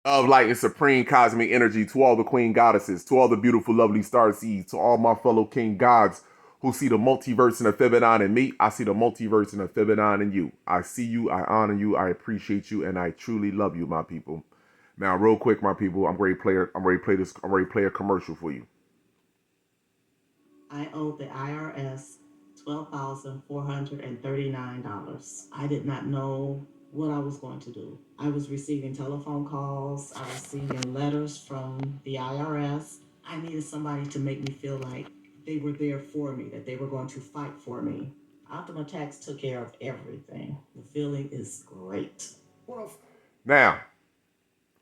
of light and supreme cosmic energy, to all the queen goddesses, to all the beautiful, lovely star seeds, to all my fellow king gods who see the multiverse in the feminine in me. I see the multiverse in the feminine in you. I see you, I honor you, I appreciate you, and I truly love you, my people. Now, real quick, my people, I'm ready to play. I'm ready to play this. I'm ready to play a commercial for you. I owed the IRS $12,439. I did not know what I was going to do. I was receiving telephone calls, I was receiving letters from the IRS. I needed somebody to make me feel like they were there for me, that they were going to fight for me. Optima Tax took care of everything. The feeling is great. Now,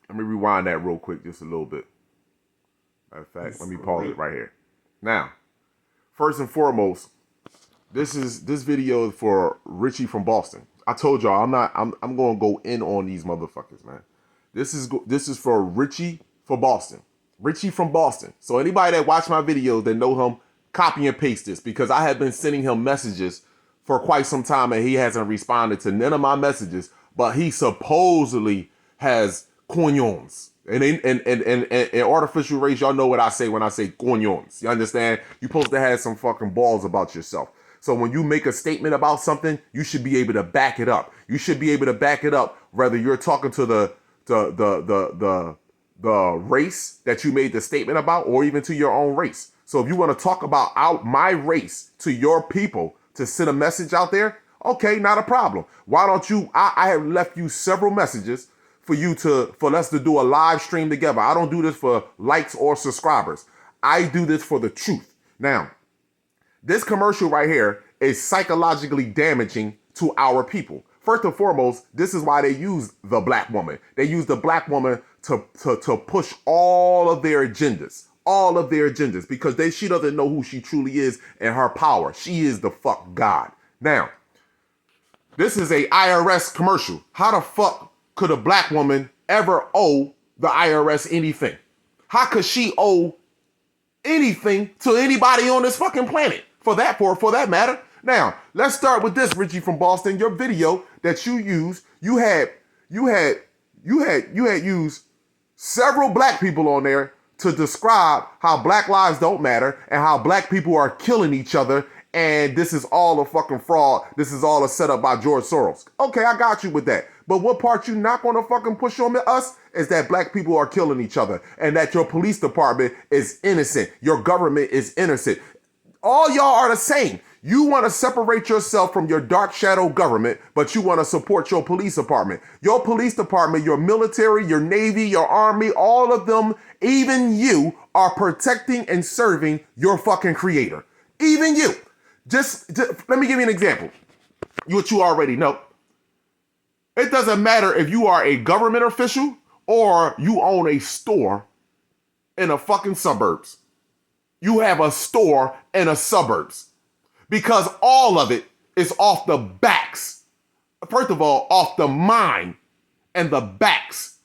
let me rewind that real quick, just a little bit. Matter of fact, let me pause it right here. Now, first and foremost, this video is for Richie from Boston. I told y'all I'm gonna go in on these motherfuckers, man. This is for Richie for Boston. Richie from Boston. So anybody that watch my videos that know him, copy and paste this, because I have been sending him messages for quite some time and he hasn't responded to none of my messages, but he supposedly has cognons. And in artificial race, y'all know what I say when I say cognons. You understand? You're supposed to have some fucking balls about yourself. So when you make a statement about something, you should be able to back it up. You should be able to back it up whether you're talking to the race that you made the statement about, or even to your own race. So if you want to talk about my race to your people to send a message out there, okay, not a problem. Why don't you? I have left you several messages for us to do a live stream together. I don't do this for likes or subscribers. I do this for the truth. Now, this commercial right here is psychologically damaging to our people. First and foremost, this is why they use the black woman. They use the black woman to push all of their agendas. All of their agendas. Because she doesn't know who she truly is and her power. She is the fuck God. Now, this is a IRS commercial. How the fuck could a black woman ever owe the IRS anything? How could she owe anything to anybody on this fucking planet? For that matter. Now, let's start with this, Richie from Boston. Your video that you used, you had used several black people on there to describe how black lives don't matter and how black people are killing each other, and this is all a fucking fraud. This is all a setup by George Soros. Okay, I got you with that. But what part you not gonna fucking push on us is that black people are killing each other and that your police department is innocent. Your government is innocent. All y'all are the same. You want to separate yourself from your dark shadow government, but you want to support your police department. Your police department, your military, your Navy, your Army, all of them, even you, are protecting and serving your fucking creator. Even you. Just let me give you an example. What you already know. It doesn't matter if you are a government official or you own a store in the fucking suburbs. You have a store in the suburbs, because all of it is off the backs. First of all, off the mind and the backs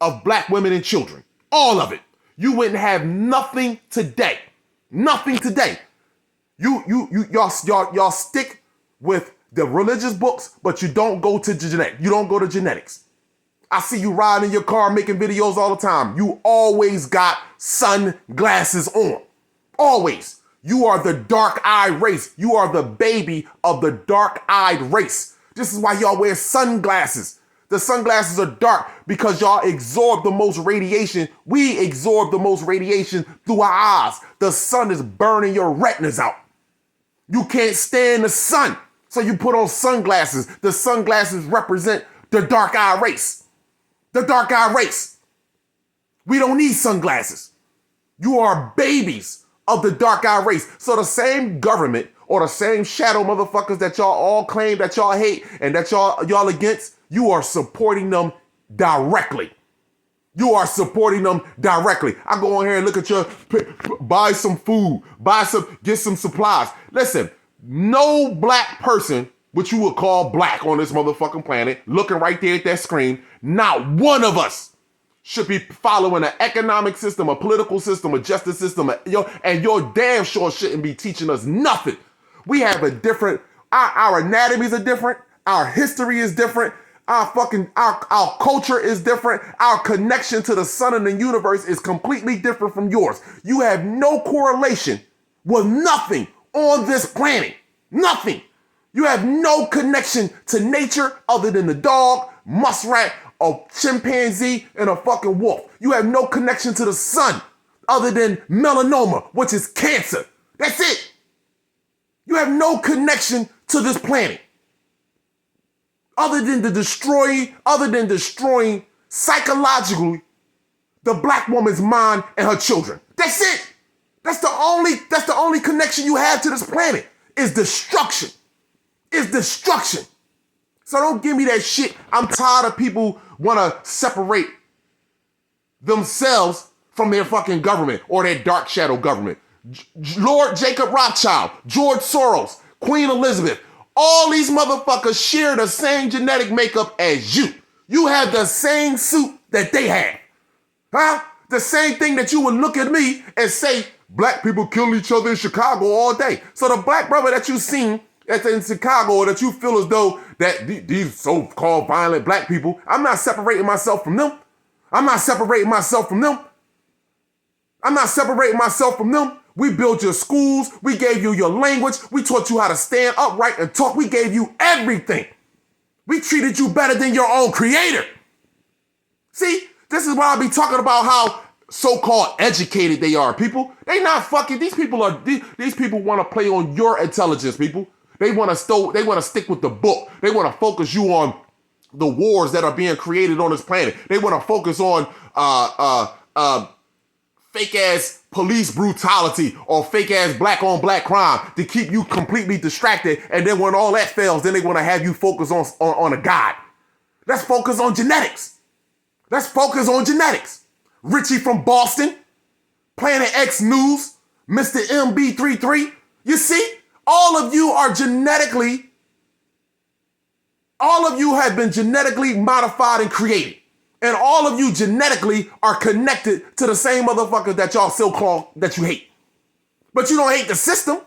of black women and children. All of it. You wouldn't have nothing today. Nothing today. Y'all stick with the religious books, but you don't go to genetics. You don't go to genetics. I see you riding in your car making videos all the time. You always got sunglasses on. Always. You are the dark-eyed race. You are the baby of the dark-eyed race. This is why y'all wear sunglasses. The sunglasses are dark because y'all absorb the most radiation. We absorb the most radiation through our eyes. The sun is burning your retinas out. You can't stand the sun, so you put on sunglasses. The sunglasses represent the dark-eyed race. The dark-eyed race. We don't need sunglasses. You are babies of the dark-eyed race. So the same government or the same shadow motherfuckers that y'all all claim that y'all hate and that y'all against, you are supporting them directly. You are supporting them directly. I go on here and look at your, buy some food, get some supplies. Listen, no black person, which you would call black on this motherfucking planet, looking right there at that screen, not one of us should be following an economic system, a political system, a justice system, and your damn sure shouldn't be teaching us nothing. We have a different, our anatomies are different, our history is different, Our culture is different. Our connection to the sun and the universe is completely different from yours. You have no correlation with nothing on this planet. Nothing. You have no connection to nature other than the dog, muskrat, a chimpanzee, and a fucking wolf. You have no connection to the sun other than melanoma, which is cancer. That's it. You have no connection to this planet. Other than destroying psychologically the black woman's mind and her children. That's it. That's the only connection you have to this planet is destruction. Is destruction. So don't give me that shit. I'm tired of people want to separate themselves from their fucking government or their dark shadow government. Lord Jacob Rothschild, George Soros, Queen Elizabeth, all these motherfuckers share the same genetic makeup as you. You have the same suit that they have. Huh? The same thing that you would look at me and say, black people kill each other in Chicago all day. So the black brother that you seen that's in Chicago or that you feel as though that these so-called violent black people, I'm not separating myself from them. I'm not separating myself from them. I'm not separating myself from them. We built your schools. We gave you your language. We taught you how to stand upright and talk. We gave you everything. We treated you better than your own creator. See, this is why I be talking about how so-called educated they are, people. They not fucking, these people want to play on your intelligence, people. They want to stick with the book. They want to focus you on the wars that are being created on this planet. They want to focus on fake ass police brutality or fake ass black on black crime to keep you completely distracted. And then when all that fails, then they want to have you focus on a god. Let's focus on genetics. Let's focus on genetics. Richie from Boston, Planet X News, Mr. MB33. You see, all of you have been genetically modified and created. And all of you genetically are connected to the same motherfuckers that y'all still call that you hate. But you don't hate the system.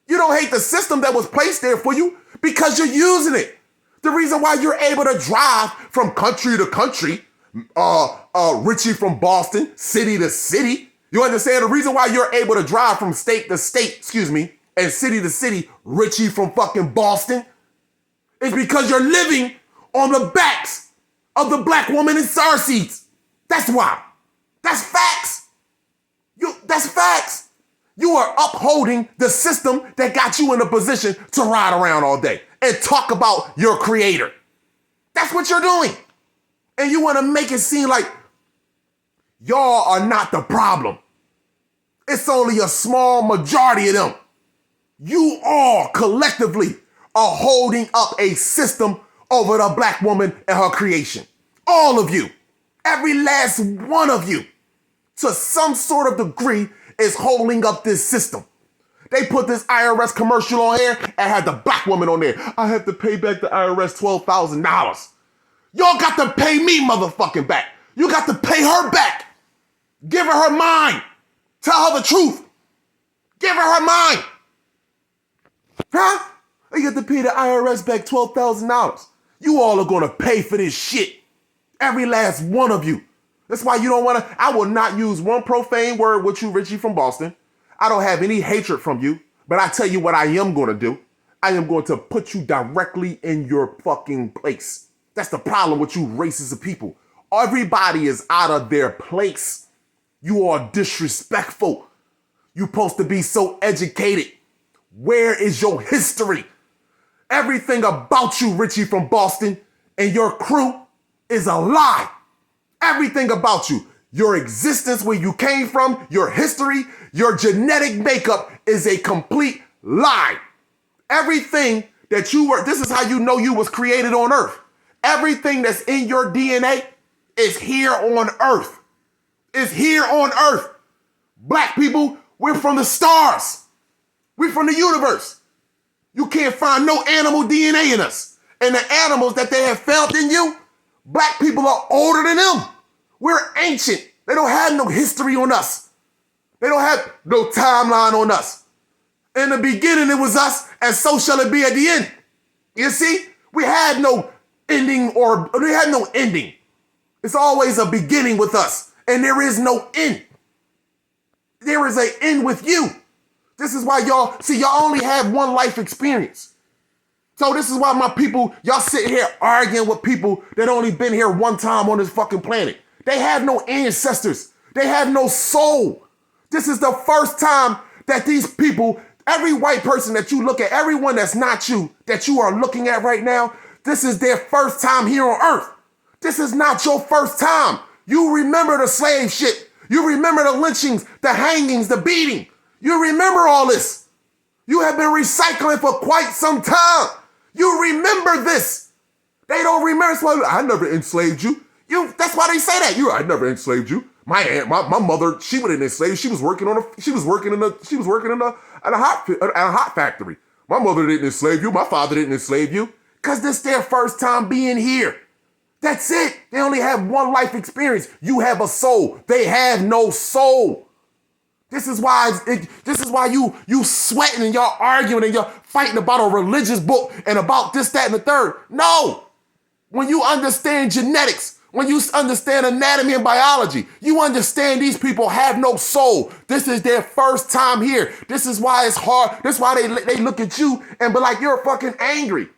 You don't hate the system that was placed there for you because you're using it. The reason why you're able to drive from country to country, Richie from Boston, city to city. You understand? The reason why you're able to drive from state to state, and city to city, Richie from fucking Boston, is because you're living on the backs of the black woman in car seats. That's why. That's facts. That's facts. You are upholding the system that got you in a position to ride around all day and talk about your creator. That's what you're doing. And you want to make it seem like y'all are not the problem. It's only a small majority of them. You all collectively are holding up a system over the black woman and her creation. All of you, every last one of you, to some sort of degree, is holding up this system. They put this IRS commercial on here and had the black woman on there. I have to pay back the IRS $12,000. Y'all got to pay me motherfucking back. You got to pay her back. Give her her mind. Tell her the truth. Give her her mind. Huh? You got to pay the IRS back $12,000. You all are going to pay for this shit. Every last one of you. That's why you don't want to. I will not use one profane word with you, Richie from Boston. I don't have any hatred from you. But I tell you what I am going to do. I am going to put you directly in your fucking place. That's the problem with you races of people. Everybody is out of their place. You are disrespectful. You're supposed to be so educated. Where is your history? Everything about you, Richie from Boston, and your crew is a lie. Everything about you, your existence, where you came from, your history, your genetic makeup is a complete lie. Everything that you were, this is how you know you was created on earth. Everything that's in your DNA is here on earth. It's here on earth. Black people, we're from the stars. We're from the universe. You can't find no animal DNA in us. And the animals that they have found in you, black people are older than them. We're ancient. They don't have no history on us. They don't have no timeline on us. In the beginning, it was us, and so shall it be at the end. You see? We had no ending or they had no ending. It's always a beginning with us, and there is no end. There is an end with you. This is why y'all only have one life experience. So this is why my people, y'all sit here arguing with people that only been here one time on this fucking planet. They have no ancestors. They have no soul. This is the first time that these people, every white person that you look at, everyone that's not you, that you are looking at right now, this is their first time here on earth. This is not your first time. You remember the slave shit. You remember the lynchings, the hangings, the beating. You remember all this. You have been recycling for quite some time. You remember this. They don't remember. That's why I never enslaved you. That's why they say that. I never enslaved you. My aunt, my mother, she wouldn't enslave you. She was working in a hot factory. My mother didn't enslave you. My father didn't enslave you. Because this is their first time being here. That's it. They only have one life experience. You have a soul. They have no soul. This is why you sweating and y'all arguing and y'all fighting about a religious book and about this, that, and the third. No. When you understand genetics, when you understand anatomy and biology, you understand these people have no soul. This is their first time here. This is why it's hard. This is why they look at you and be like, you're fucking angry.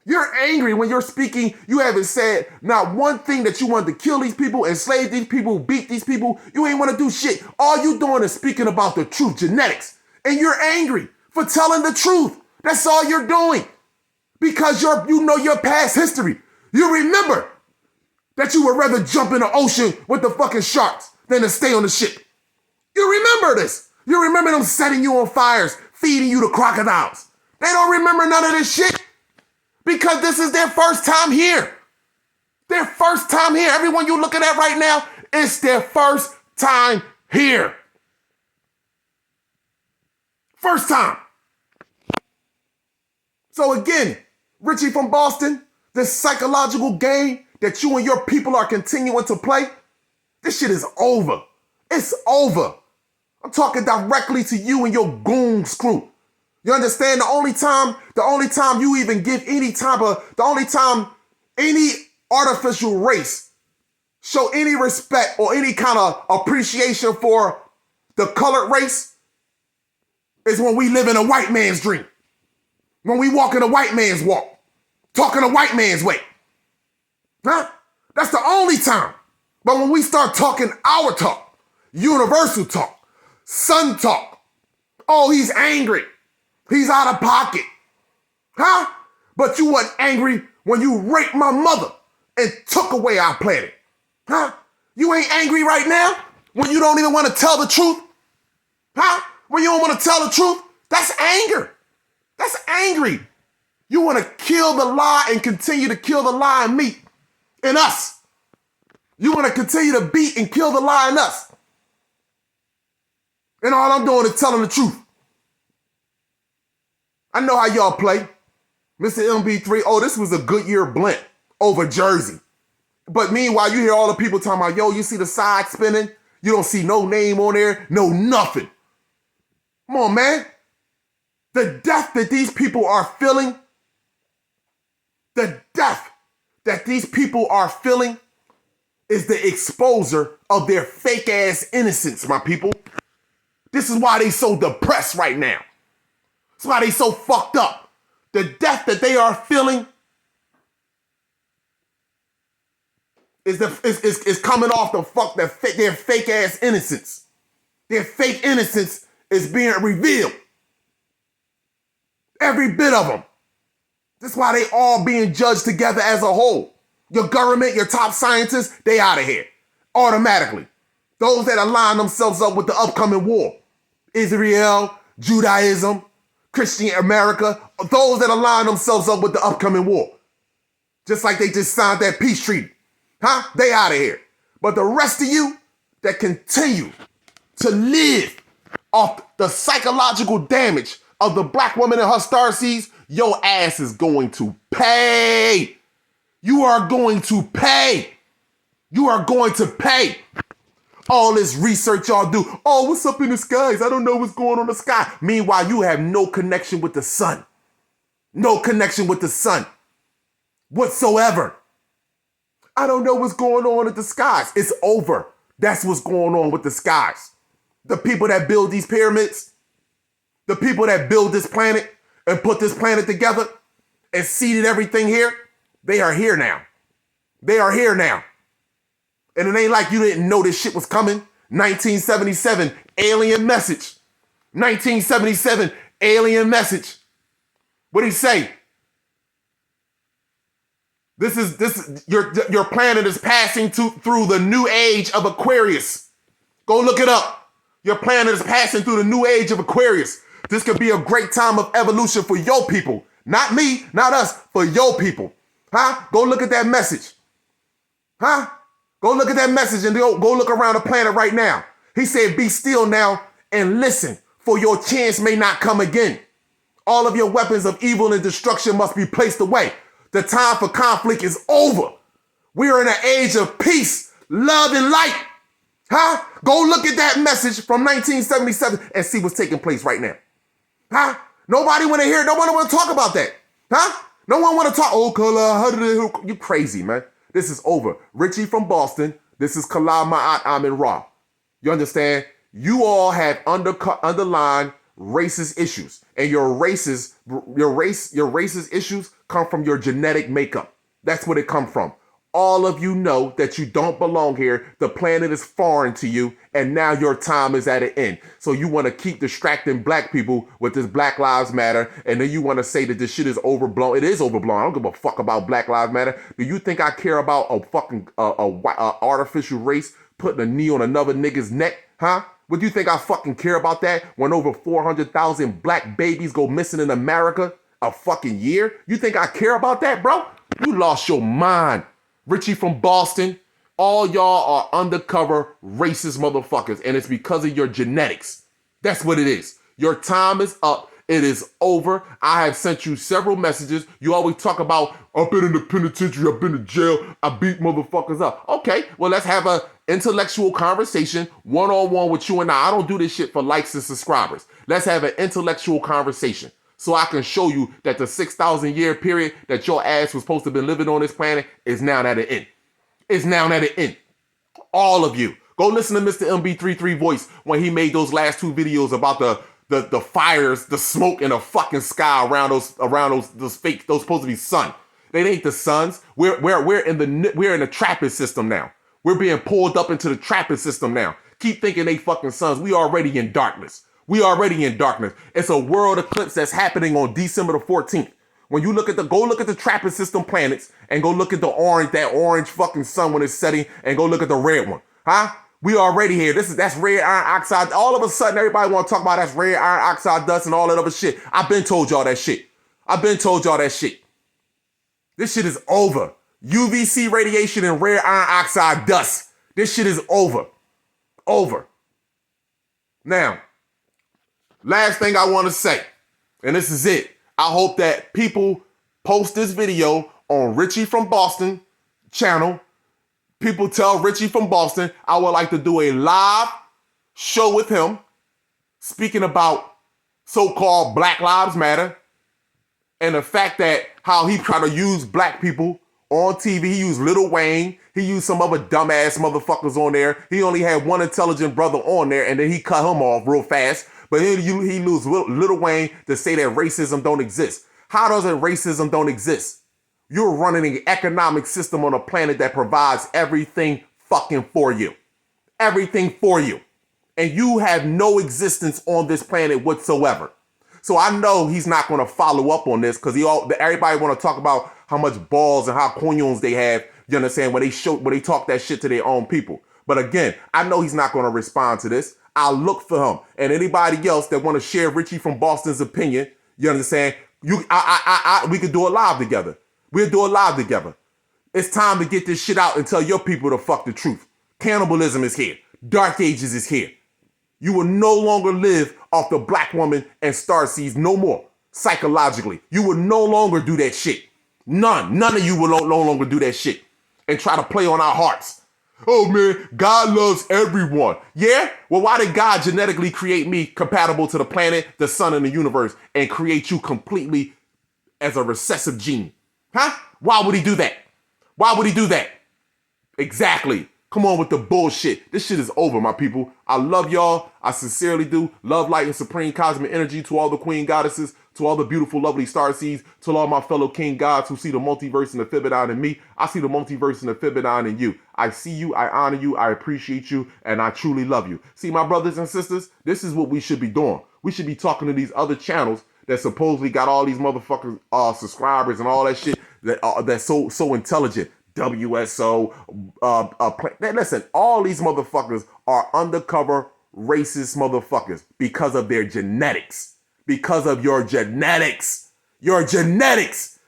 You're angry when you're speaking. You haven't said not one thing that you wanted to kill these people, enslave these people, beat these people. You ain't want to do shit. All you doing is speaking about the truth, genetics. And you're angry for telling the truth. That's all you're doing. Because you know your past history. You remember that you would rather jump in the ocean with the fucking sharks than to stay on the ship. You remember this. You remember them setting you on fires, feeding you to crocodiles. They don't remember none of this shit. Because this is their first time here. Their first time here. Everyone you're looking at right now, it's their first time here. First time. So again, Richie from Boston, this psychological game that you and your people are continuing to play, this shit is over. It's over. I'm talking directly to you and your goon crew. You understand? The only time you even give any artificial race show any respect or any kind of appreciation for the colored race is when we live in a white man's dream. When we walk in a white man's walk, talking a white man's way. Huh? That's the only time. But when we start talking our talk, universal talk, sun talk, oh, he's angry. He's out of pocket. Huh? But you weren't angry when you raped my mother and took away our planet. Huh? You ain't angry right now when you don't even want to tell the truth? Huh? When you don't want to tell the truth? That's anger. That's angry. You want to kill the lie and continue to kill the lie in me, in us. You want to continue to beat and kill the lie in us. And all I'm doing is telling the truth. I know how y'all play. Mr. MB3, oh, this was a Goodyear blimp over Jersey. But meanwhile, you hear all the people talking about, yo, you see the side spinning? You don't see no name on there, no nothing. Come on, man. The death that these people are feeling, is the exposure of their fake ass innocence, my people. This is why they so depressed right now. That's why they so fucked up. The death that they are feeling is coming off their fake ass innocence. Their fake innocence is being revealed. Every bit of them. That's why they all being judged together as a whole. Your government, your top scientists, they out of here. Automatically. Those that align themselves up with the upcoming war. Israel, Judaism, Christian America, those that align themselves up with the upcoming war. Just like they just signed that peace treaty. Huh? They out of here. But the rest of you that continue to live off the psychological damage of the black woman and her starseeds, your ass is going to pay. You are going to pay. You are going to pay. All this research y'all do. Oh, what's up in the skies? I don't know what's going on in the sky. Meanwhile, you have no connection with the sun. No connection with the sun whatsoever. I don't know what's going on with the skies. It's over. That's what's going on with the skies. The people that build these pyramids, the people that build this planet and put this planet together and seeded everything here, they are here now. They are here now. And it ain't like you didn't know this shit was coming. 1977, alien message. 1977, alien message. What'd he say? Your planet is passing through the new age of Aquarius. Go look it up. Your planet is passing through the new age of Aquarius. This could be a great time of evolution for your people. Not me, not us, for your people. Huh? Go look at that message. Huh? Go look at that message and go look around the planet right now. He said, be still now and listen, for your chance may not come again. All of your weapons of evil and destruction must be placed away. The time for conflict is over. We are in an age of peace, love, and light. Huh? Go look at that message from 1977 and see what's taking place right now. Huh? Nobody want to hear it. No one want to talk about that. Huh? No one want to talk. Oh, Kala, how did it? You crazy, man. This is over. Richie from Boston. This is Kala Ma'at Amin Ra. You understand? You all have underlined racist issues. And your racist issues come from your genetic makeup. That's what it comes from. All of you know that you don't belong here. The planet is foreign to you, and now your time is at an end. So you want to keep distracting black people with this Black Lives Matter, and then you want to say that this shit is overblown. It is overblown. I don't give a fuck about Black Lives Matter. Do you think I care about a fucking artificial race putting a knee on another nigga's neck? Huh? What do you think I fucking care about that when over 400,000 black babies go missing in America a fucking year? You think I care about that, bro? You lost your mind. Richie from Boston, all y'all are undercover racist motherfuckers, and it's because of your genetics. That's what it is. Your time is up. It is over. I have sent you several messages. You always talk about, I've been in the penitentiary, I've been in jail, I beat motherfuckers up. Okay, well, let's have an intellectual conversation, one-on-one with you and I. I don't do this shit for likes and subscribers. Let's have an intellectual conversation. So I can show you that the 6,000 year period that your ass was supposed to have been living on this planet is now at an end. It's now at an end. All of you. Go listen to Mr. MB33 voice when he made those last two videos about the fires, the smoke in the fucking sky around those fake, those supposed to be sun. They ain't the suns. We're in the Trappist system now. We're being pulled up into the Trappist system now. Keep thinking they fucking suns. We already in darkness. We already in darkness. It's a world eclipse that's happening on December the 14th. When you look at go look at the Trappist system planets and go look at that orange fucking sun when it's setting, and go look at the red one. Huh? We already here. That's red iron oxide. All of a sudden, everybody want to talk about that's red iron oxide dust and all that other shit. I've been told y'all that shit. This shit is over. UVC radiation and red iron oxide dust. This shit is over. Over. Now, last thing I want to say, and this is it. I hope that people post this video on Richie from Boston channel. People tell Richie from Boston I would like to do a live show with him speaking about so-called Black Lives Matter and the fact that how he tried to use black people on TV. He used Lil Wayne. He used some other dumbass motherfuckers on there. He only had one intelligent brother on there, and then he cut him off real fast. But he used Lil Wayne to say that racism don't exist. How does it racism don't exist? You're running an economic system on a planet that provides everything fucking for you. Everything for you. And you have no existence on this planet whatsoever. So I know he's not going to follow up on this because everybody want to talk about how much balls and how coins they have, you understand, when they talk that shit to their own people. But again, I know he's not going to respond to this. I'll look for him. And anybody else that want to share Richie from Boston's opinion, you understand, we could do it live together. We'll do it live together. It's time to get this shit out and tell your people to fuck the truth. Cannibalism is here. Dark Ages is here. You will no longer live off the black woman and starseeds no more. Psychologically. You will no longer do that shit. None of you will no longer do that shit and try to play on our hearts. Oh man, God loves everyone. Yeah? Well, why did God genetically create me compatible to the planet, the sun, and the universe and create you completely as a recessive gene? Huh? Why would he do that? Why would he do that? Exactly. Come on with the bullshit. This shit is over, my people. I love y'all. I sincerely do. Love, light, and supreme cosmic energy to all the queen goddesses, to all the beautiful, lovely starseeds, to all my fellow king gods who see the multiverse and the Fibonacci in me. I see the multiverse and the Fibonacci in you. I see you, I honor you, I appreciate you, and I truly love you. See, my brothers and sisters, this is what we should be doing. We should be talking to these other channels that supposedly got all these motherfuckers subscribers and all that shit that's so intelligent. WSO, listen, all these motherfuckers are undercover racist motherfuckers because of their genetics. Because of your genetics. Your genetics.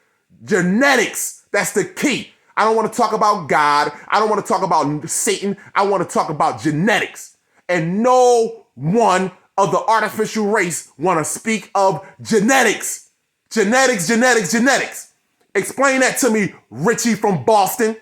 Genetics. That's the key. I don't want to talk about God. I don't want to talk about Satan. I want to talk about genetics. And no one of the artificial race want to speak of genetics. Genetics, genetics, genetics. Explain that to me, Richie from Boston.